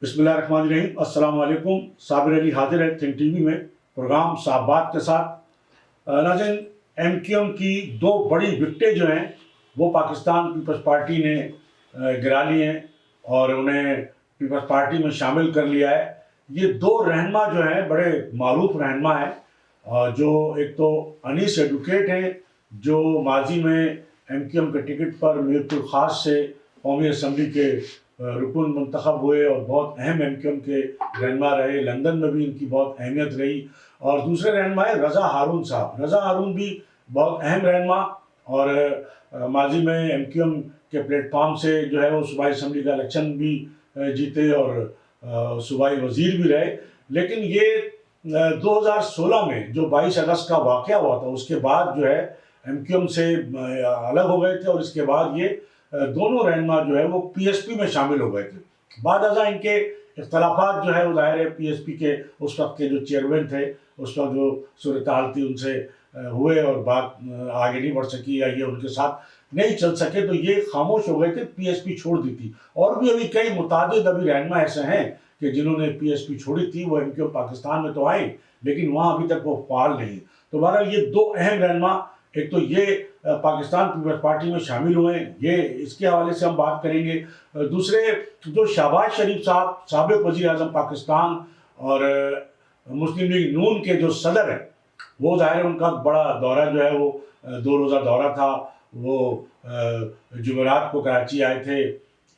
بسم اللہ الرحمن الرحیم۔ السلام علیکم۔ صابر علی حاضر ہے تھنک ٹی وی میں پروگرام صاحب بات کے ساتھ۔ ناظرین، ایم کیو ایم کی دو بڑی وکٹیں جو ہیں وہ پاکستان پیپلز پارٹی نے گرا لی ہیں اور انہیں پیپلز پارٹی میں شامل کر لیا ہے۔ یہ دو رہنما جو ہیں بڑے معروف رہنما ہیں، جو ایک تو انیس ایڈوکیٹ ہیں جو ماضی میں ایم کیو ایم کے ٹکٹ پر میرپور خاص سے قومی اسمبلی کے رکن منتخب ہوئے اور بہت اہم ایم کیو ایم کے رہنما رہے، لندن میں بھی ان کی بہت اہمیت رہی۔ اور دوسرے رہنما ہے رضا ہارون صاحب۔ رضا ہارون بھی بہت اہم رہنما اور ماضی میں ایم کیو ایم کے پلیٹ فارم سے جو ہے وہ صوبائی اسمبلی کا الیکشن بھی جیتے اور صوبائی وزیر بھی رہے۔ لیکن یہ 2016 میں جو 22 اگست کا واقعہ ہوا تھا اس کے بعد جو ہے ایم کیو ایم سے الگ ہو گئے تھے اور اس کے بعد یہ دونوں رہنما جو ہے وہ پی ایس پی میں شامل ہو گئے تھے۔ بعد ازاں ان کے اختلافات جو ہے وہ ظاہر ہے پی ایس پی کے اس وقت کے جو چیئرمین تھے اس وقت جو صورتحال تھی ان سے ہوئے اور بات آگے نہیں بڑھ سکی یا یہ ان کے ساتھ نہیں چل سکے تو یہ خاموش ہو گئے تھے، پی ایس پی چھوڑ دی تھی۔ اور بھی ابھی کئی متعدد رہنما ایسے ہیں کہ جنہوں نے پی ایس پی چھوڑی تھی، وہ ایم کیو ایم پاکستان میں تو آئے لیکن وہاں ابھی تک وہ فعال نہیں۔ تو بہرحال یہ دو اہم رہنما، ایک تو یہ پاکستان پیپلز پارٹی میں شامل ہوئے، یہ اس کے حوالے سے ہم بات کریں گے۔ دوسرے جو شہباز شریف صاحب سابق وزیر اعظم پاکستان اور مسلم لیگ نون کے جو صدر ہیں، وہ ظاہر ہے ان کا بڑا دورہ جو ہے وہ 2 روزہ دورہ تھا۔ وہ جمعرات کو کراچی آئے تھے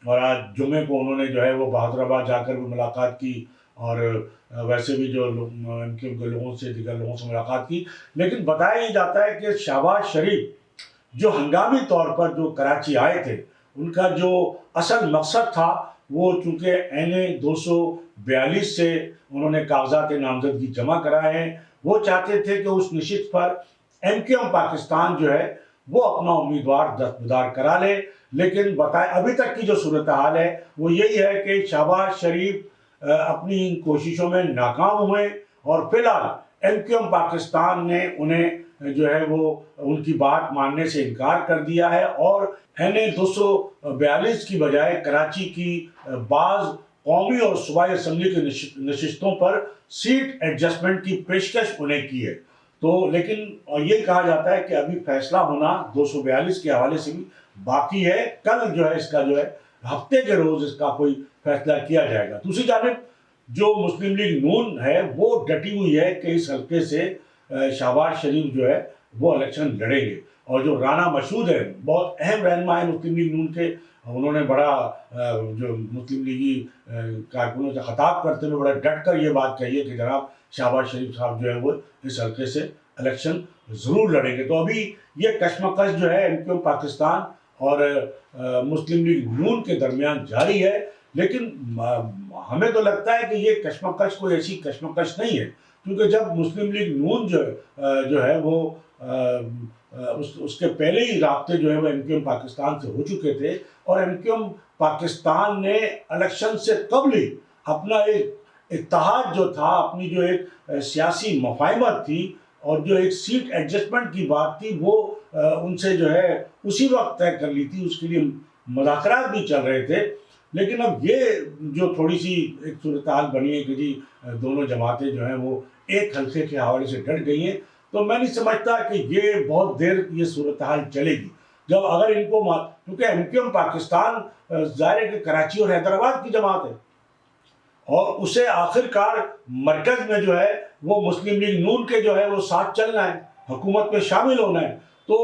اور آج جمعے کو انہوں نے جو ہے وہ بہادر آباد جا کر بھی ملاقات کی اور ویسے بھی جو ایم کیو ایم کے لوگوں سے دیگر لوگوں سے ملاقات کی۔ لیکن بتایا یہ جاتا ہے کہ شہباز شریف جو ہنگامی طور پر جو کراچی آئے تھے، ان کا جو اصل مقصد تھا وہ چونکہ این 242 سے انہوں نے کاغذات نامزدگی جمع کرائے ہیں، وہ چاہتے تھے کہ اس نشست پر ایم کیو ایم پاکستان جو ہے وہ اپنا امیدوار دستبردار کرا لے۔ لیکن ابھی تک کی جو صورتحال ہے وہ یہی ہے کہ شہباز شریف اپنی ان کوششوں میں ناکام ہوئے اور فی الحال ایم کیو ایم پاکستان نے انہیں جو ہے وہ ان کی بات ماننے سے انکار کر دیا ہے اور این 242 کی بجائے کراچی کی بعض قومی اور صوبائی اسمبلی کی نشستوں پر سیٹ ایڈجسٹمنٹ کی پیشکش انہیں کی ہے۔ تو لیکن یہ کہا جاتا ہے کہ ابھی فیصلہ ہونا 242 کے حوالے سے بھی باقی ہے۔ کل جو ہے اس کا جو ہے ہفتے کے روز اس کا کوئی فیصلہ کیا جائے گا۔ دوسری جانب جو مسلم لیگ نون ہے وہ ڈٹی ہوئی ہے کہ اس حلقے سے شہباز شریف جو ہے وہ الیکشن لڑیں گے۔ اور جو رانا مشہود ہے، بہت اہم رہنما ہے مسلم لیگ نون کے، انہوں نے بڑا جو مسلم لیگی کارکنوں سے خطاب کرتے ہوئے بڑا ڈٹ کر یہ بات کہی ہے کہ جناب شہباز شریف صاحب جو ہے وہ اس حلقے سے الیکشن ضرور لڑیں گے۔ تو ابھی یہ کشمکش جو ہے ایم کیو ایم پاکستان اور مسلم لیگ نون کے درمیان جاری ہے، لیکن ہمیں تو لگتا ہے کہ یہ کشمکش کوئی ایسی کشمکش نہیں ہے، کیونکہ جب مسلم لیگ نون جو ہے وہ اس کے پہلے ہی رابطے جو ہے وہ ایم کیو ایم پاکستان سے ہو چکے تھے اور ایم کیو ایم پاکستان نے الیکشن سے قبل ہی اپنا ایک اتحاد جو تھا، اپنی جو ایک سیاسی مفاہمت تھی اور جو ایک سیٹ ایڈجسٹمنٹ کی بات تھی وہ ان سے جو ہے اسی وقت طے کر لی تھی، اس کے لیے مذاکرات بھی چل رہے تھے۔ لیکن اب یہ جو تھوڑی سی ایک صورتحال بنی ہے کہ جی دونوں جماعتیں جو ہیں وہ ایک حلقے کے حوالے سے ڈٹ گئی ہیں، تو میں نہیں سمجھتا کہ یہ بہت دیر یہ صورتحال چلے گی۔ جب اگر ان کو کیونکہ ایم کیو ایم پاکستان ظاہر ہے کہ کراچی اور حیدرآباد کی جماعت ہے اور اسے آخر کار مرکز میں جو ہے وہ مسلم لیگ نون کے جو ہے وہ ساتھ چلنا ہے، حکومت میں شامل ہونا ہے۔ تو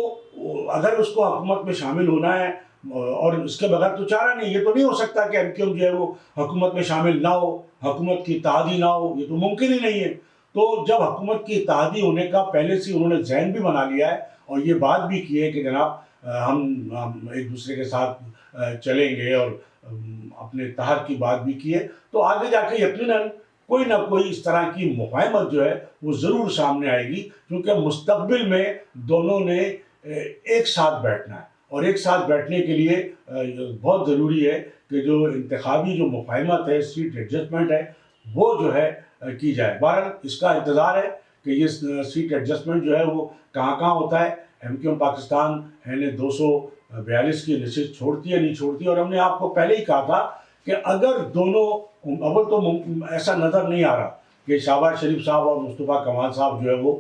اگر اس کو حکومت میں شامل ہونا ہے اور اس کے بغیر تو چارہ نہیں، یہ تو نہیں ہو سکتا کہ ایم کیو ایم جو ہے وہ حکومت میں شامل نہ ہو، حکومت کی اتحادی نہ ہو، یہ تو ممکن ہی نہیں ہے۔ تو جب حکومت کی اتحادی ہونے کا پہلے سے انہوں نے ذہن بھی بنا لیا ہے اور یہ بات بھی کی ہے کہ جناب ہم ایک دوسرے کے ساتھ چلیں گے اور اپنے اتحاد کی بات بھی کی ہے، تو آگے جا کے یقیناً کوئی نہ کوئی اس طرح کی مفاہمت جو ہے وہ ضرور سامنے آئے گی، کیونکہ مستقبل میں دونوں نے ایک ساتھ بیٹھنا ہے اور ایک ساتھ بیٹھنے کے لیے بہت ضروری ہے کہ جو انتخابی جو مفاہمت ہے، سیٹ ایڈجسٹمنٹ ہے، وہ جو ہے کی جائے۔ بہرحال اس کا انتظار ہے کہ یہ سیٹ ایڈجسٹمنٹ جو ہے وہ کہاں ہوتا ہے۔ M Q M Pakistan N 242 کی نشست چھوڑتی ہے نہیں چھوڑتی، اور ہم نے آپ کو پہلے ہی کہا تھا کہ اگر دونوں اول تو ایسا نظر نہیں آ رہا کہ شہباز شریف صاحب اور مصطفیٰ کمال صاحب جو ہے وہ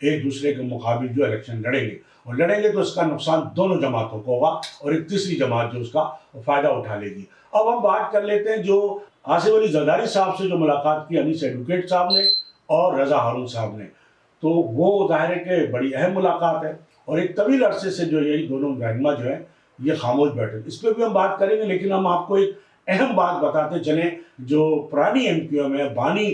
ایک دوسرے کے مقابل جو الیکشن لڑیں گے، اور لڑیں گے تو اس کا نقصان دونوں جماعتوں کو ہوگا اور ایک تیسری جماعت جو اس کا فائدہ اٹھا لے گی۔ اب ہم بات کر لیتے ہیں جو آصف علی زرداری صاحب سے جو ملاقات کی انیس ایڈوکیٹ صاحب نے اور رضا ہارون صاحب نے، تو وہ ظاہر ہے کہ بڑی اہم ملاقات ہے، اور ایک طویل عرصے سے جو یہی دونوں رہنما جو ہیں یہ خاموش بیٹھے، اس پہ بھی ہم بات کریں گے، لیکن ہم آپ کو ایک اہم بات بتاتے چلیں۔ جو پرانی ایم کیو ایم ہے، بانی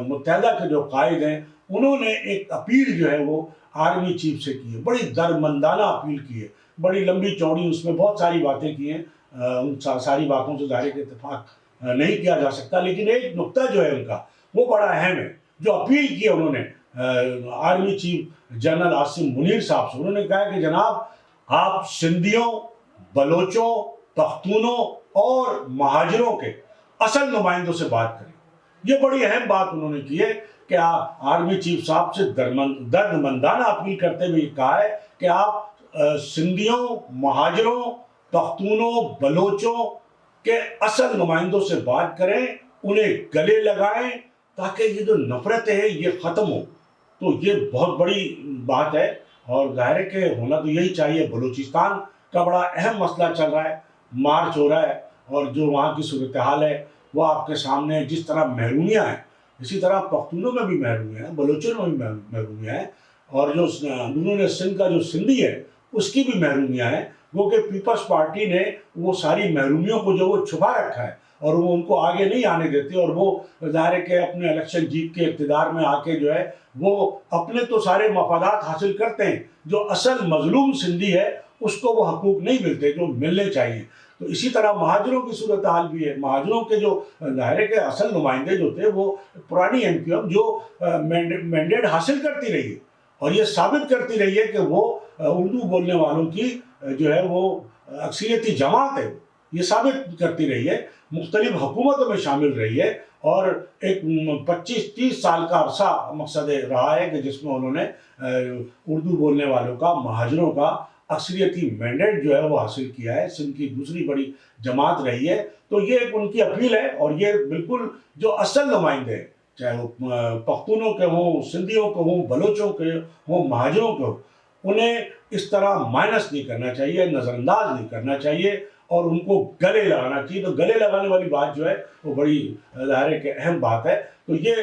متحدہ کے جو قائد ہیں، انہوں نے ایک اپیل جو ہے وہ آرمی چیف سے کی ہے، بڑی درمندانہ اپیل کی ہے، بڑی لمبی چوڑی، اس میں بہت ساری باتیں کی ہیں، ان ساری باتوں سے ظاہر کے اتفاق نہیں کیا جا سکتا، لیکن ایک نقطہ جو ہے ان کا وہ بڑا اہم ہے، جو اپیل کی ہے انہوں نے army chief general Asim Munir صاحب سے۔ انہوں نے کہا کہ جناب آپ سندھیوں، بلوچوں، پختونوں اور مہاجروں کے اصل نمائندوں سے بات کریں۔ یہ بڑی اہم بات انہوں نے کی ہے کہ آرمی چیف صاحب سے درد مندانہ اپیل کرتے ہوئے کہا ہے کہ آپ سندھیوں، مہاجروں، پختونوں، بلوچوں کے اصل نمائندوں سے بات کریں، انہیں گلے لگائیں تاکہ یہ جو نفرتیں ہیں یہ ختم ہو۔ تو یہ بہت بڑی بات ہے، اور ظاہر ہے کہ ہونا تو یہی چاہیے۔ بلوچستان کا بڑا اہم مسئلہ چل رہا ہے، مارچ ہو رہا ہے، اور جو وہاں کی صورتحال ہے وہ آپ کے سامنے، جس طرح محرومیاں ہیں، اسی طرح پختونوں میں بھی محرومیاں ہیں، بلوچوں میں بھی محرومیاں ہیں، اور جو اندرون سندھ کا جو سندھی ہے اس کی بھی محرومیاں ہیں، وہ کہ پیپلز پارٹی نے وہ ساری محرومیوں کو جو وہ چھپا رکھا ہے، اور وہ ان کو آگے نہیں آنے دیتے، اور وہ ظاہر ہے کہ اپنے الیکشن جیت کے اقتدار میں آ کے جو ہے وہ اپنے تو سارے مفادات حاصل کرتے ہیں، جو اصل مظلوم سندھی ہے اس کو وہ حقوق نہیں ملتے جو ملنے چاہیے۔ تو اسی طرح مہاجروں کی صورتحال بھی ہے، مہاجروں کے جو ظاہر ہے کہ اصل نمائندے جو تھے وہ پرانی ایم کیو ایم جو مینڈیٹ حاصل کرتی رہی ہے، اور یہ ثابت کرتی رہی ہے کہ وہ اردو بولنے والوں کی جو ہے وہ اکثریتی جماعت ہے، یہ ثابت کرتی رہی ہے، مختلف حکومتوں میں شامل رہی ہے، اور ایک 25-30 سال کا عرصہ مقصد رہا ہے کہ جس میں انہوں نے اردو بولنے والوں کا، مہاجروں کا اکثریتی مینڈیٹ جو ہے وہ حاصل کیا ہے، سندھ کی دوسری بڑی جماعت رہی ہے۔ تو یہ ایک ان کی اپیل ہے، اور یہ بالکل جو اصل نمائندے ہیں، چاہے وہ پختونوں کے ہوں، سندھیوں کے ہوں، بلوچوں کے ہوں، مہاجروں کے ہوں، انہیں اس طرح مائنس نہیں کرنا چاہیے، نظر انداز نہیں کرنا چاہیے، اور ان کو گلے لگانا چاہیے۔ تو گلے لگانے والی بات جو ہے وہ بڑی ظاہر ہے کہ اہم بات ہے۔ تو یہ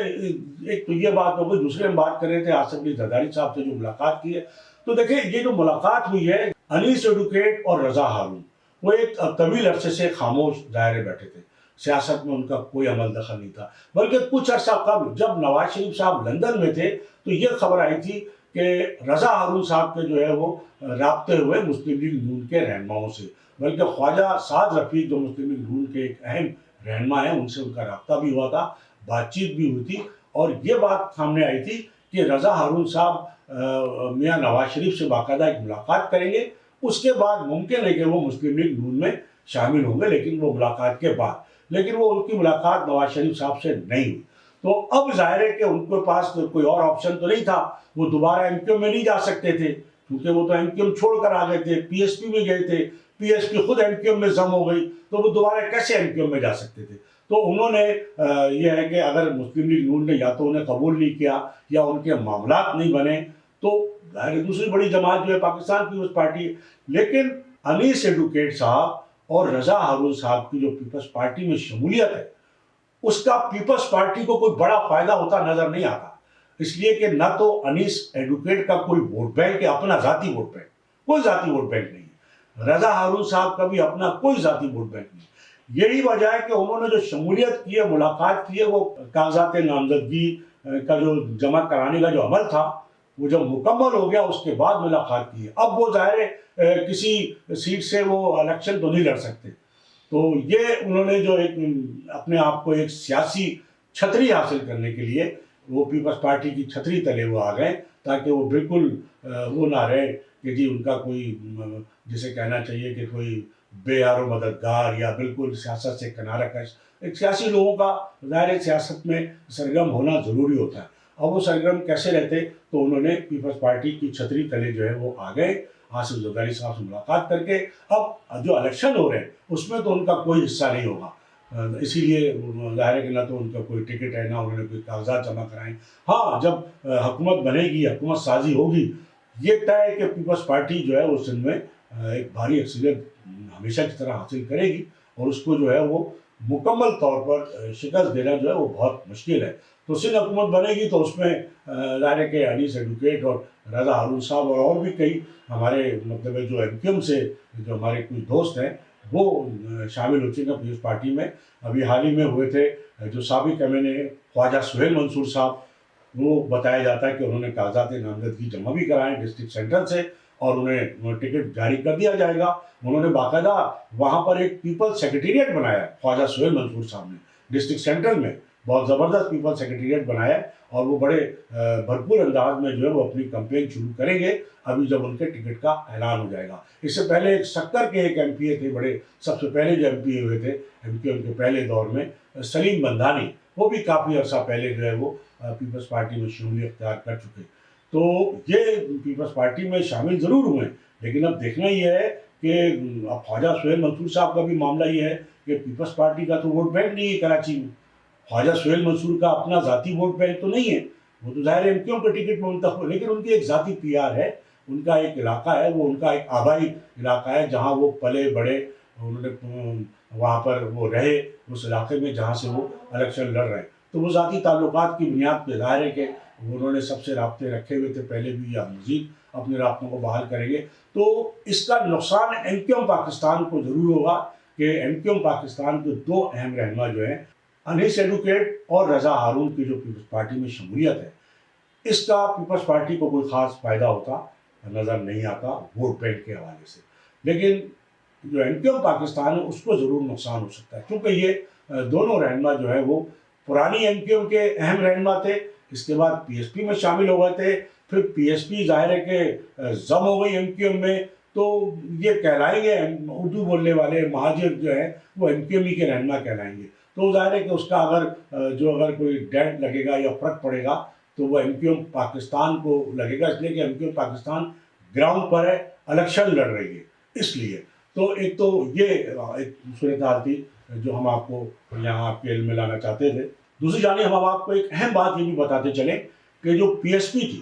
ایک تو یہ بات ہو گئی۔ دوسرے ہم بات کر رہے تھے آصف علی زرداری صاحب سے جو ملاقات کی ہے، تو دیکھیں یہ جو ملاقات ہوئی ہے انیس ایڈوکیٹ اور رضا ہارون، وہ ایک طویل عرصے سے خاموش دائرے بیٹھے تھے، سیاست میں ان کا کوئی عمل دخل نہیں تھا، بلکہ کچھ عرصہ قبل جب نواز شریف صاحب لندن میں تھے تو یہ خبر آئی تھی کہ رضا ہارون صاحب کے جو ہے وہ رابطے ہوئے مسلم لیگ نون کے رہنماؤں سے، بلکہ خواجہ سعد رفیق جو مسلم لیگ نون کے ایک اہم رہنما ہیں، ان سے ان کا رابطہ بھی ہوا تھا، بات چیت بھی ہوئی تھی، اور یہ بات سامنے آئی تھی کہ رضا ہارون صاحب میاں نواز شریف سے باقاعدہ ایک ملاقات کریں گے، اس کے بعد ممکن ہے کہ وہ مسلم لیگ نون میں شامل ہوں گے، لیکن وہ ملاقات کے بعد، لیکن وہ ان کی ملاقات نواز شریف صاحب سے نہیں ہوئی۔ تو اب ظاہر ہے کہ ان کے پاس کوئی اور آپشن تو نہیں تھا، وہ دوبارہ ایم کیو ایم میں نہیں جا سکتے تھے، کیونکہ وہ تو ایم کیو ایم چھوڑ کر آ گئے تھے، پی ایس پی میں گئے تھے، پی ایس پی خود ایم کیو ایم میں ضم ہو گئی، تو وہ دوبارہ کیسے ایم کیو ایم میں جا سکتے تھے؟ تو انہوں نے یہ ہے کہ اگر مسلم لیگ نون نے یا تو انہیں قبول نہیں کیا یا ان کے معاملات نہیں بنے، تو ظاہر دوسری بڑی جماعت جو ہے پاکستان پیپلز پارٹی ہے۔ لیکن انیس ایڈوکیٹ صاحب اور رضا ہارون صاحب کی جو پیپلز پارٹی میں شمولیت ہے، اس کا پیپلز پارٹی کو کوئی بڑا فائدہ ہوتا نظر نہیں آتا، اس لیے کہ نہ تو انیس ایڈوکیٹ کا کوئی ووٹ بینک ہے، اپنا ذاتی ووٹ بینک، کوئی ذاتی ووٹ بینک نہیں ہے، رضا ہارون صاحب کا بھی اپنا کوئی ذاتی ووٹ بینک نہیں ہے۔ یہی وجہ ہے کہ انہوں نے جو شمولیت کی ہے، ملاقات کی ہے، وہ کاغذات نامزدگی کا جو جمع کرانے کا جو عمل تھا وہ جب مکمل ہو گیا اس کے بعد ملاقات کی ہے۔ اب وہ ظاہر ہے کسی سیٹ سے وہ الیکشن تو نہیں لڑ سکتے، تو یہ انہوں نے جو ایک اپنے آپ کو ایک سیاسی چھتری حاصل کرنے کے لیے وہ پیپلز پارٹی کی چھتری تلے وہ آ گئے، تاکہ وہ بالکل وہ نہ رہے کہ جی ان کا کوئی جسے کہنا چاہیے کہ کوئی بے یار و مددگار یا بالکل سیاست سے کنارہ کش۔ ایک سیاسی لوگوں کا ظاہر سیاست میں سرگرم ہونا ضروری ہوتا ہے، اب وہ سرگرم کیسے رہتے؟ تو انہوں نے پیپلز پارٹی کی چھتری تلے جو ہے وہ آ گئے، آصف زرداری صاحب سے ملاقات کر کے اب جو الیکشن ہو رہے ہیں اس میں تو ان کا کوئی حصہ نہیں ہوگا، اسی لیے ظاہر ہے کہ نہ تو ان کا کوئی ٹکٹ ہے، نہ انہوں نے کوئی کاغذات جمع کرائیں۔ ہاں جب حکومت بنے گی، حکومت سازی ہوگی، یہ طے ہے کہ پیپلز پارٹی جو ہے وہ سندھ میں ایک بھاری اکثریت ہمیشہ کی طرح حاصل کرے گی، اور اس کو جو ہے وہ مکمل طور پر شکست دینا جو ہے وہ بہت مشکل ہے۔ تو سندھ حکومت بنے گی تو اس میں ظاہر ہے کہ انیس ایڈوکیٹ اور رضا ہارون صاحب اور بھی کئی ہمارے مطلب جو ایم کیو ایم سے جو ہمارے کچھ دوست ہیں وہ شامل ہو چکے ہیں پیپلز پارٹی میں۔ ابھی حال ہی میں ہوئے تھے جو سابق ایم این اے خواجہ سہیل منصور صاحب، وہ بتایا جاتا ہے کہ انہوں نے کاغذات نامزدگی جمع بھی کرائے ڈسٹرکٹ سینٹر سے، اور انہیں ٹکٹ جاری کر دیا جائے گا۔ انہوں نے باقاعدہ وہاں پر ایک پیپل سیکریٹریٹ بنایا ہے، خواجہ سہیل منصور صاحب نے ڈسٹرکٹ سینٹر میں بہت زبردست پیپل سیکریٹریٹ بنایا ہے، اور وہ بڑے بھرپور انداز میں جو ہے وہ اپنی کمپین شروع کریں گے ابھی جب ان کے ٹکٹ کا اعلان ہو جائے گا۔ اس سے پہلے ایک سکر کے ایک ایم پی اے تھے، بڑے سب سے پہلے جو ایم پی اے ہوئے تھے ایم کیو ایم کے پہلے دور میں، سلیم بندھانی، وہ بھی کافی عرصہ پہلے جو ہے وہ پیپلز پارٹی میں شمولیت اختیار کر چکے۔ تو یہ پیپلز پارٹی میں شامل ضرور ہوئے، لیکن اب دیکھنا یہ ہے کہ اب خواجہ سہیل منصور صاحب کا بھی معاملہ یہ ہے کہ پیپلز پارٹی کا تو ووٹ بینک نہیں ہے کراچی میں، خواجہ سہیل منصور کا اپنا ذاتی ووٹ بینک تو نہیں ہے، وہ تو ظاہر ایم کیو ایم کے ٹکٹ میں منتخب ہو، لیکن ان کی ایک ذاتی پی آر ہے، ان کا ایک علاقہ ہے، وہ ان کا ایک آبائی علاقہ ہے جہاں وہ پلے بڑے، انہوں نے وہاں پر وہ رہے اس علاقے میں جہاں سے وہ الیکشن لڑ رہے ہیں، تو وہ ذاتی تعلقات کی بنیاد پہ ظاہر ہے کہ انہوں نے سب سے رابطے رکھے ہوئے تھے پہلے بھی، یا مزید اپنے رابطوں کو بحال کریں گے۔ تو اس کا نقصان ایم کیو ایم پاکستان کو ضرور ہوگا کہ ایم کیو ایم پاکستان کے دو اہم رہنما جو ہیں انیس ایڈوکیٹ اور رضا ہارون کی جو پیپلز پارٹی میں شمولیت ہے، اس کا پیپلز پارٹی کو کوئی خاص فائدہ ہوتا نظر نہیں آتا ووٹ بینک کے حوالے سے، لیکن جو ایم کیو ایم پاکستان ہے اس کو ضرور نقصان ہو سکتا ہے، کیونکہ یہ دونوں رہنما جو ہے وہ پرانی ایم کیو ایم کے اہم رہنما تھے، اس کے بعد پی ایس پی میں شامل ہو گئے تھے، پھر پی ایس پی ظاہر ہے کہ ضم ہو گئی ایم کیو ایم میں، تو یہ کہلائیں گے اردو بولنے والے مہاجر جو ہیں وہ ایم کیو ایم کے رہنما کہلائیں گے، تو ظاہر ہے کہ اس کا اگر کوئی ڈینٹ لگے گا یا فرق پڑے گا تو وہ ایم کیو ایم پاکستان کو لگے گا، اس لیے کہ M Q M Pakistan ground پر ہے، الیکشن لڑ رہی ہے، اس لیے تو ایک تو یہ ایک صورتحال تھی جو ہم آپ کو یہاں آپ کے علم میں لانا چاہتے تھے۔ دوسری جانب ہم آپ کو ایک اہم بات یہ بھی بتاتے چلیں کہ جو پی ایس پی تھی،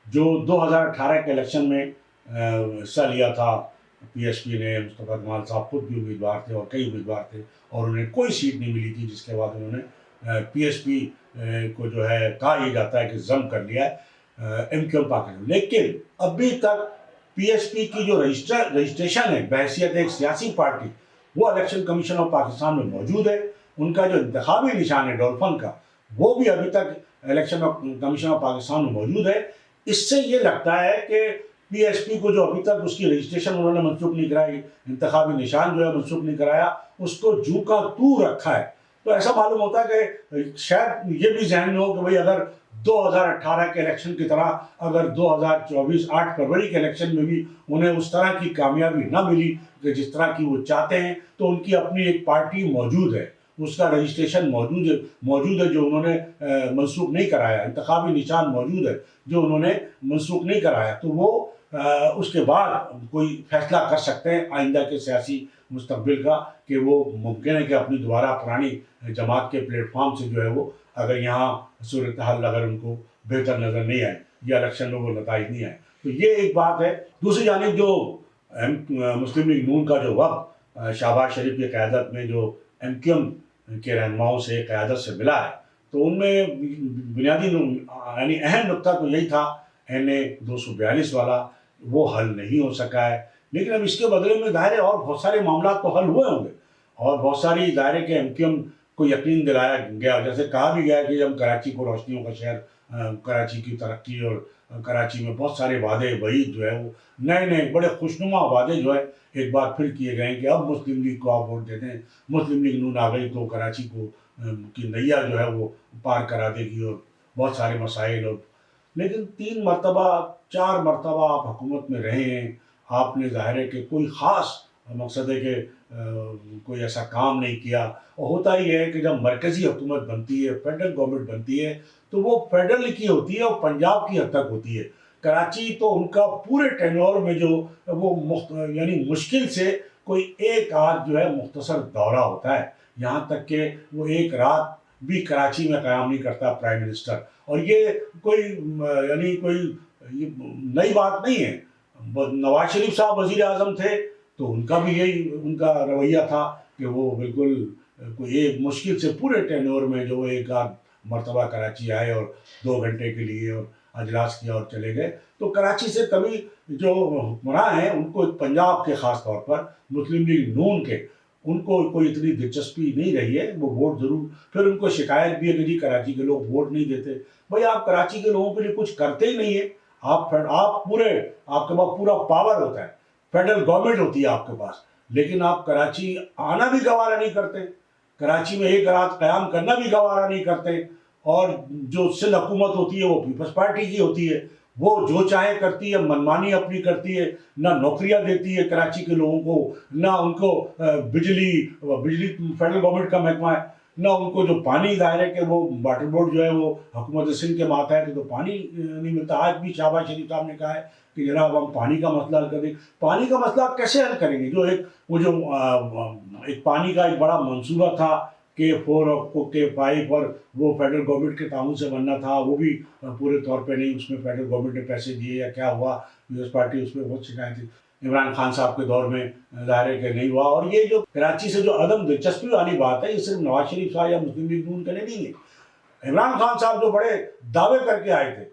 جو 2018 کے الیکشن میں حصہ لیا تھا پی ایس پی نے، مصطفیٰ کمال صاحب خود بھی امیدوار تھے اور کئی امیدوار تھے، اور انہیں کوئی سیٹ نہیں ملی تھی، جس کے بعد انہوں نے پی ایس پی کو جو ہے کہا یہ جاتا ہے کہ ضم کر لیا ہے ایم کیو ایم پاکستان، لیکن ابھی تک پی ایس پی کی جو رجسٹریشن ہے بحیثیت ایک سیاسی پارٹی وہ الیکشن کمیشن آف پاکستان میں موجود ہے، ان کا جو انتخابی نشان ہے ڈولفن کا وہ بھی ابھی تک الیکشن کمیشن آف پاکستان میں موجود ہے۔ اس سے یہ لگتا ہے کہ پی ایس پی کو جو ابھی تک اس کی رجسٹریشن انہوں نے منسوخ نہیں کرائی، انتخابی نشان جو ہے منسوخ نہیں کرایا، اس کو جو کا تو رکھا ہے، تو ایسا معلوم ہوتا ہے کہ شاید یہ بھی ذہن میں ہو کہ بھئی اگر 2018 کے الیکشن کی طرح اگر 2024 8 فروری کے الیکشن میں بھی انہیں اس طرح کی کامیابی نہ ملی کہ جس طرح کی وہ چاہتے ہیں، تو ان کی اپنی ایک پارٹی موجود ہے، اس کا رجسٹریشن موجود ہے جو انہوں نے منسوخ نہیں کرایا، انتخابی نشان موجود ہے جو انہوں نے منسوخ نہیں کرایا، تو وہ اس کے بعد کوئی فیصلہ کر سکتے ہیں آئندہ کے سیاسی مستقبل کا، کہ وہ ممکن ہے کہ اپنی دوبارہ پرانی جماعت کے پلیٹ فارم سے جو ہے وہ اگر یہاں صورتحال اگر ان کو بہتر نظر نہیں آئے یا الیکشن میں وہ نتائج نہیں آئے، تو یہ ایک بات ہے۔ دوسری جانب جو مسلم لیگ نون کا جو وقت شہباز شریف کی قیادت میں جو ایم کیو ایم کے رہنماؤں سے قیادت سے ملا ہے، تو ان میں بنیادی یعنی اہم نقطہ تو یہی تھا این اے 242 والا، وہ حل نہیں ہو سکا ہے، لیکن اب اس کے بدلے میں ظاہر ہے اور بہت سارے معاملات تو حل ہوئے ہوں گے، اور بہت ساری ظاہر ہے کہ ایم کیو ایم کو یقین دلایا گیا، جیسے کہا بھی گیا کہ ہم کراچی کو روشنیوں کا شہر، کراچی کی ترقی اور کراچی میں بہت سارے وعدے وعید جو ہے وہ نئے بڑے خوشنما وعدے جو ہے ایک بار پھر کیے گئے ہیں کہ اب مسلم لیگ کو آپ ووٹ دیتے ہیں، مسلم لیگ نون آ گئی تو کراچی کو کی نیا جو ہے وہ پار کرا دے گی اور بہت سارے مسائل، اور لیکن 3 مرتبہ 4 مرتبہ آپ حکومت میں رہے ہیں، آپ نے ظاہر ہے کہ کوئی خاص مقصد ہے کہ کوئی ایسا کام نہیں کیا، اور ہوتا ہی ہے کہ جب مرکزی حکومت بنتی ہے، فیڈرل گورنمنٹ بنتی ہے، تو وہ فیڈرل کی ہوتی ہے اور پنجاب کی حد تک ہوتی ہے، کراچی تو ان کا پورے ٹینور میں جو وہ یعنی مشکل سے کوئی ایک آدھ جو ہے مختصر دورہ ہوتا ہے، یہاں تک کہ وہ ایک رات بھی کراچی میں قیام نہیں کرتا پرائم منسٹر. اور یہ کوئی یعنی کوئی نئی بات نہیں ہے. نواز شریف صاحب وزیر اعظم تھے تو ان کا بھی یہی ان کا رویہ تھا کہ وہ بالکل کوئی ایک مشکل سے پورے ٹینور میں جو ایک آدھ مرتبہ کراچی آئے اور 2 گھنٹے کے لیے اور اجلاس کیا اور چلے گئے. تو کراچی سے کبھی جو حکمراں ہیں ان کو پنجاب کے خاص طور پر مسلم لیگ نون کے ان کو کوئی اتنی دلچسپی نہیں رہی ہے. وہ ووٹ ضرور، پھر ان کو شکایت بھی ہے کہ جی کراچی کے لوگ ووٹ نہیں دیتے. بھائی آپ کراچی کے لوگوں کے لیے کچھ کرتے ہی نہیں ہیں. آپ کے پاس پورا پاور ہوتا ہے، فیڈرل گورنمنٹ ہوتی ہے آپ کے پاس، لیکن آپ کراچی آنا بھی گوارا نہیں کرتے، کراچی میں ایک رات قیام کرنا بھی گوارا نہیں کرتے. اور جو سندھ حکومت ہوتی ہے وہ پیپلز پارٹی کی ہوتی ہے، وہ جو چاہے کرتی ہے، منمانی اپنی کرتی ہے، نہ نوکریاں دیتی ہے کراچی کے لوگوں کو، نہ ان کو بجلی فیڈرل گورنمنٹ کا محکمہ ہے، نہ ان کو جو پانی ظاہر ہے کہ وہ واٹر بورڈ جو ہے وہ حکومت سندھ کے ماتحت ہے تو پانی نہیں ملتا. آج بھی شہباز شریف صاحب نے کہا ہے کہ جناب ہم پانی کا مسئلہ حل کر دیں. پانی کا مسئلہ کیسے حل کریں گے؟ جو ایک پانی کا ایک بڑا منصوبہ تھا کہ 4 اور کے 5 اور وہ فیڈرل گورنمنٹ کے تعاون سے بننا تھا، وہ بھی پورے طور پہ نہیں، اس میں فیڈرل گورنمنٹ نے پیسے دیے یا کیا ہوا، پیپلز پارٹی اس میں بہت شکایت تھی. عمران خان صاحب کے دور میں ظاہر ہے کہ نہیں ہوا. اور یہ جو کراچی سے جو عدم دلچسپی والی بات ہے یہ صرف نواز شریف صاحب یا مسلم لیگ نون کے لیے نہیں ہے. عمران خان صاحب جو بڑے دعوے کر کے آئے تھے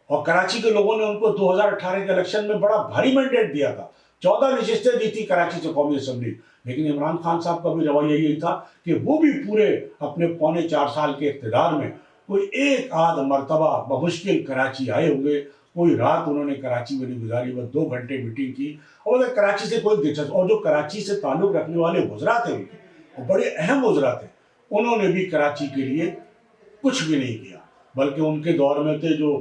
اور کراچی کے لوگوں نے ان کو 2018 کے الیکشن میں بڑا بھاری مینڈیٹ دیا تھا، 14 نشستیں دی تھی کراچی سے قومی اسمبلی. لیکن عمران خان صاحب کا بھی رویہ یہی تھا کہ وہ بھی پورے اپنے 4.25 سال کے اقتدار میں کوئی ایک آدھ مرتبہ بمشکل کراچی آئے ہوں گے. کوئی رات انہوں نے کراچی میں نہیں گزاری، بس 2 گھنٹے میٹنگ کی. اور کراچی سے کوئی دلچسپ، اور جو کراچی سے تعلق رکھنے والے وزراء تھے اور بڑے اہم وزراء تھے انہوں نے بھی کراچی کے لیے کچھ بھی نہیں کیا. بلکہ ان کے دور میں تھے جو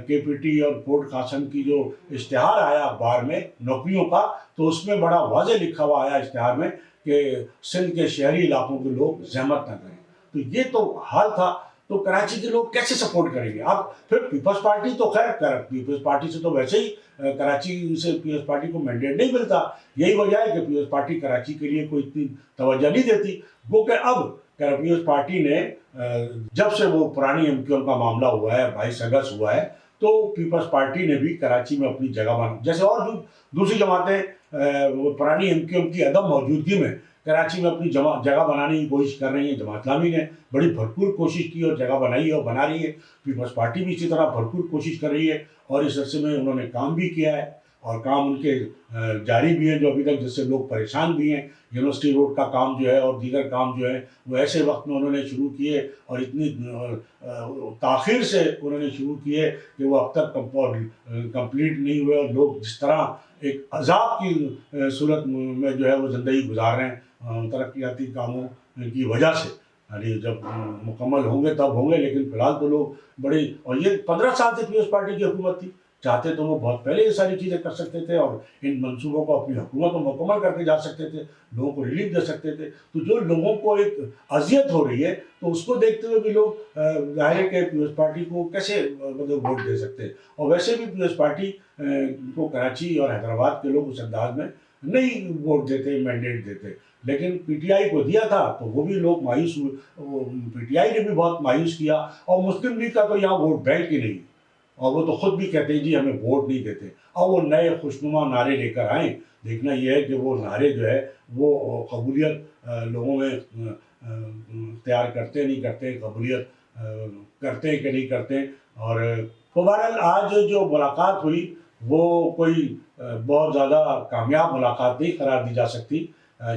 کے پی ٹی اور فورڈ قاسم کی جو اشتہار آیا اخبار میں نوکریوں کا، تو اس میں بڑا واضح لکھا ہوا آیا اشتہار میں کہ سندھ کے شہری علاقوں کے لوگ زحمت نہ کریں. تو یہ تو حال تھا. تو کراچی کے لوگ کیسے سپورٹ کریں گے؟ اب پھر پیپلز پارٹی تو خیر پیپلز پارٹی سے تو ویسے ہی کراچی سے پیپلز پارٹی کو مینڈیٹ نہیں ملتا. یہی وجہ ہے کہ پیپلز پارٹی کراچی کے لیے کوئی اتنی توجہ نہیں دیتی. وہ کہ اب پیپلز پارٹی نے جب سے وہ پرانی ایم کیو ایم کا معاملہ ہوا ہے، 22 اگست ہوا ہے، تو پیپلز پارٹی نے بھی کراچی میں اپنی جگہ بنا، جیسے اور دوسری جماعتیں پرانی ایم کیو ایم کی عدم موجودگی میں کراچی میں اپنی جگہ بنانے کی کوشش کر رہی ہیں. جماعت اسلامی نے بڑی بھرپور کوشش کی اور جگہ بنائی ہے اور بنا رہی ہے. پیپلز پارٹی بھی اسی طرح بھرپور کوشش کر رہی ہے اور اس عرصے میں انہوں نے کام بھی کیا ہے اور کام ان کے جاری بھی ہیں جو ابھی تک جس سے لوگ پریشان بھی ہیں. یونیورسٹی روڈ کا کام جو ہے اور دیگر کام جو ہے وہ ایسے وقت میں انہوں نے شروع کیے اور اتنی تاخیر سے انہوں نے شروع کیے کہ وہ اب تک کمپلیٹ نہیں ہوئے. اور لوگ جس طرح ایک عذاب کی صورت میں جو ہے وہ زندگی گزار رہے ہیں ترقیاتی کاموں کی وجہ سے. یعنی جب مکمل ہوں گے تب ہوں گے، لیکن فی الحال تو لوگ بڑے، اور یہ 15 سال سے پیپلز پارٹی کی حکومت تھی، چاہتے تو وہ بہت پہلے یہ ساری چیزیں کر سکتے تھے اور ان منصوبوں کو اپنی حکومت میں مکمل کر کے جا سکتے تھے، لوگوں کو ریلیف دے سکتے تھے. تو جو لوگوں کو ایک اذیت ہو رہی ہے تو اس کو دیکھتے ہوئے بھی لوگ ظاہر ہے کہ پیپلز پارٹی کو کیسے ووٹ دے سکتے ہیں. اور ویسے بھی پیپلز پارٹی کو کراچی اور حیدرآباد کے لوگ اس انداز میں نہیں ووٹ دیتے، مینڈیٹ دیتے. لیکن پی ٹی آئی کو دیا تھا تو وہ بھی لوگ مایوس ہوئے، پی ٹی آئی نے بھی بہت مایوس کیا. اور مسلم لیگ کا تو یہاں ووٹ بینک ہی نہیں، اور وہ تو خود بھی کہتے ہیں جی ہمیں ووٹ نہیں دیتے. اور وہ نئے خوشنما نعرے لے کر آئیں. دیکھنا یہ ہے کہ وہ نعرے جو ہے وہ قبولیت لوگوں میں اختیار کرتے نہیں کرتے، قبولیت کرتے ہیں کہ نہیں کرتے. اور بہرحال آج جو ملاقات ہوئی وہ کوئی بہت زیادہ کامیاب ملاقات نہیں قرار دی جا سکتی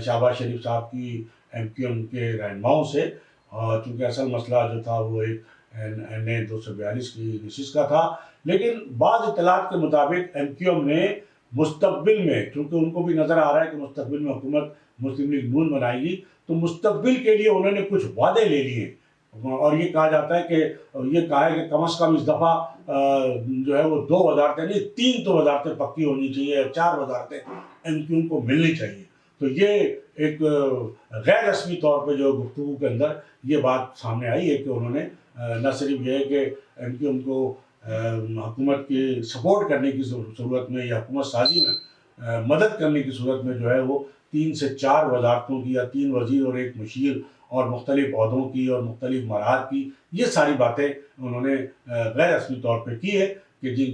شہباز شریف صاحب کی ایم کیو ایم کے رہنماؤں سے، چونکہ اصل مسئلہ جو تھا وہ ایک NA 242 کی نشست کا تھا. لیکن بعض اطلاعات کے مطابق ایم کیو ایم نے مستقبل میں، چونکہ ان کو بھی نظر آ رہا ہے کہ مستقبل میں حکومت مسلم لیگ نون بنائے گی، تو مستقبل کے لیے انہوں نے کچھ وعدے لے لیے. اور یہ کہا جاتا ہے کہ یہ کہا ہے کہ کم از کم اس دفعہ جو ہے وہ 2 وزارتیں نہیں 3 تو وزارتیں پکی ہونی چاہیے اور 4 وزارتیں ایم کیو ایم کو ملنی چاہیے. تو یہ ایک غیر رسمی طور پہ جو گفتگو کے اندر یہ بات سامنے آئی ہے کہ انہوں نے نہ صرف یہ ہے کہ ایم کیو ایم کو حکومت کی سپورٹ کرنے کی صورت میں یا حکومت سازی میں مدد کرنے کی صورت میں جو ہے وہ 3 سے 4 وزارتوں کی یا 3 وزیر اور 1 مشیر اور مختلف عہدوں کی اور مختلف مراحل کی یہ ساری باتیں انہوں نے غیر رسمی طور پہ کی ہے کہ جی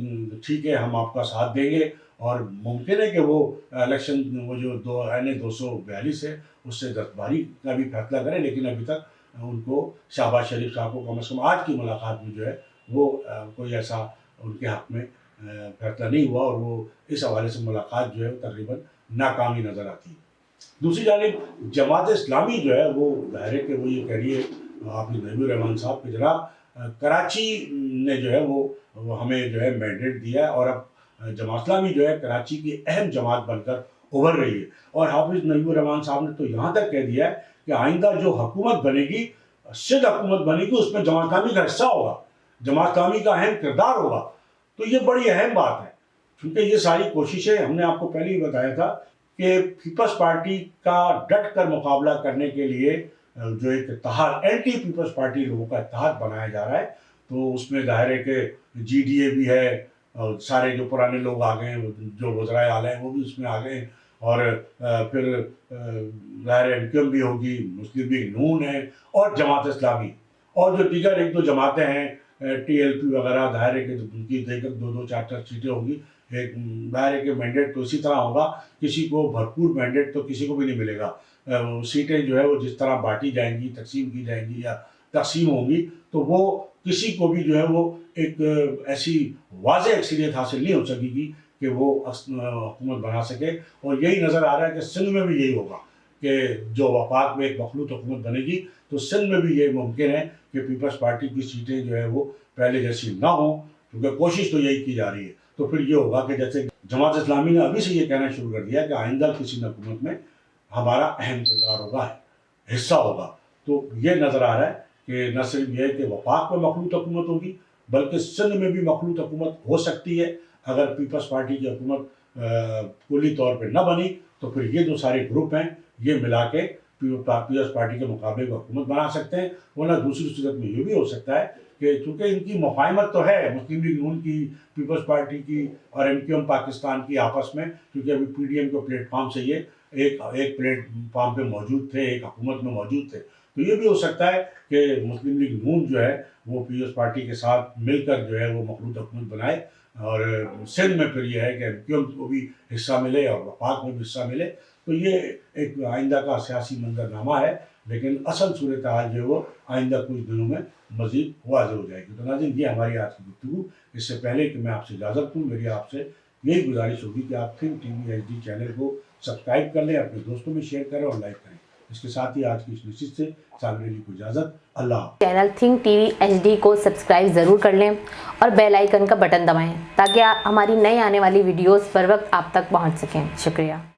ٹھیک ہے ہم آپ کا ساتھ دیں گے، اور ممکن ہے کہ وہ الیکشن وہ جو این 242 ہے اس سے دستباری کا بھی فیصلہ کریں، لیکن ابھی تک ان کو شہباز شریف صاحب کو کم از کم آج کی ملاقات میں جو ہے وہ کوئی ایسا ان کے حق میں فیصلہ نہیں ہوا، اور وہ اس حوالے سے ملاقات جو ہے تقریباً ناکامی نظر آتی ہے۔ دوسری جانب جماعت اسلامی جو ہے وہ ظاہر ہے کہ وہ یہ کہہ رہی ہے آپ نے نبی الرحمان صاحب کے جناب کراچی نے جو ہے وہ ہمیں جو ہے مینڈیٹ دیا ہے، اور اب جماعت اسلامی جو ہے کراچی کی اہم جماعت بن کر ابھر رہی ہے، اور حافظ نبی الرحمان صاحب نے تو یہاں تک کہہ دیا ہے کہ آئندہ جو حکومت بنے گی، سندھ حکومت بنے گی، اس میں جماعت اسلامی کا حصہ ہوگا، جماعت اسلامی کا اہم کردار ہوگا۔ تو یہ بڑی اہم بات ہے، کیونکہ یہ ساری کوششیں ہم نے آپ کو پہلے ہی بتایا تھا کہ پیپلز پارٹی کا ڈٹ کر مقابلہ کرنے کے لیے جو ایک اتحاد اینٹی پیپلز پارٹی لوگوں کا اتحاد بنایا جا رہا ہے، تو اس میں ظاہر ہے کہ جی ڈی اے بھی ہے، اور سارے جو پرانے لوگ آ گئے ہیں، جو وزرائے اعلیٰ ہیں وہ بھی اس میں آ گئے ہیں، اور پھر ظاہر ایم کیو ایم بھی ہوگی، مسلم لیگ نون ہے، اور جماعت اسلامی، اور جو دیگر 1-2 جماعتیں ہیں ٹی ایل پی وغیرہ، ظاہر ہے کہ ان کی دیکھ 2-2 4-4 سیٹیں ہوں گی۔ ایک ظاہر ہے کہ مینڈیٹ تو اسی طرح ہوگا، کسی کو بھرپور مینڈیٹ تو کسی کو بھی نہیں ملے گا، سیٹیں جو ہے وہ جس طرح بانٹی جائیں گی، تقسیم کی جائیں گی یا تقسیم ہوں گی، تو وہ کسی کو بھی جو ہے وہ ایک ایسی واضح اکثریت حاصل نہیں ہو سکے گی کہ وہ حکومت بنا سکے، اور یہی نظر آ رہا ہے کہ سندھ میں بھی یہی ہوگا کہ جو وفاق میں ایک مخلوط حکومت بنے گی، تو سندھ میں بھی یہ ممکن ہے کہ پیپلز پارٹی کی سیٹیں جو ہے وہ پہلے جیسی نہ ہوں، کیونکہ کوشش تو یہی کی جا رہی ہے۔ تو پھر یہ ہوگا کہ جیسے جماعت اسلامی نے ابھی سے یہ کہنا شروع کر دیا کہ آئندہ کسی حکومت میں ہمارا اہم کردار ہوگا، حصہ ہوگا، تو یہ نظر آ رہا ہے کہ نہ صرف یہ ہے کہ وفاق میں مخلوط حکومت ہوگی، بلکہ سندھ میں بھی مخلوط حکومت ہو سکتی ہے اگر پیپلز پارٹی کی حکومت کلی طور پہ نہ بنی، تو پھر یہ جو سارے گروپ ہیں یہ ملا کے پیپلز پارٹی کے مقابلے کو حکومت بنا سکتے ہیں، ورنہ دوسری صورت میں یہ بھی ہو سکتا ہے کہ چونکہ ان کی مفاہمت تو ہے مسلم لیگ نون کی، پیپلز پارٹی کی اور ایم کیو ایم پاکستان کی آپس میں، کیونکہ ابھی پی ڈی ایم کے پلیٹ فارم سے یہ ایک پلیٹ فارم پہ موجود تھے، ایک حکومت میں موجود تھے، تو یہ بھی ہو سکتا ہے کہ مسلم لیگ نون جو ہے وہ پیپلز پارٹی کے ساتھ مل کر جو ہے وہ مخلوط حکومت بنائے، اور سندھ میں پھر یہ ہے کہ ایم کیو ایم کو بھی حصہ ملے اور وفاق میں بھی حصہ ملے، تو یہ ایک آئندہ کا سیاسی منظرنامہ ہے، لیکن اصل صورتحال جو ہے وہ آئندہ کچھ دنوں میں مزید واضح ہو جائے گی۔ تو ناظرین یہ ہماری آج کی گفتگو، اس سے پہلے کہ میں آپ سے اجازت لوں، میری آپ سے یہی گزارش ہوگی کہ آپ think TV HD channel کو سبسکرائب کر لیں، اپنے دوستوں میں شیئر کریں اور لائک کریں۔ اس کے ساتھ ہی آج کی اس نشست سے صابر علی کو اجازت، اللہ حافظ۔ Channel think TV HD کو سبسکرائب ضرور کر لیں اور بیل آئیکن کا بٹن دبائیں تاکہ ہماری نئی آنے والی ویڈیوز پر وقت آپ تک پہنچ سکیں۔ شکریہ۔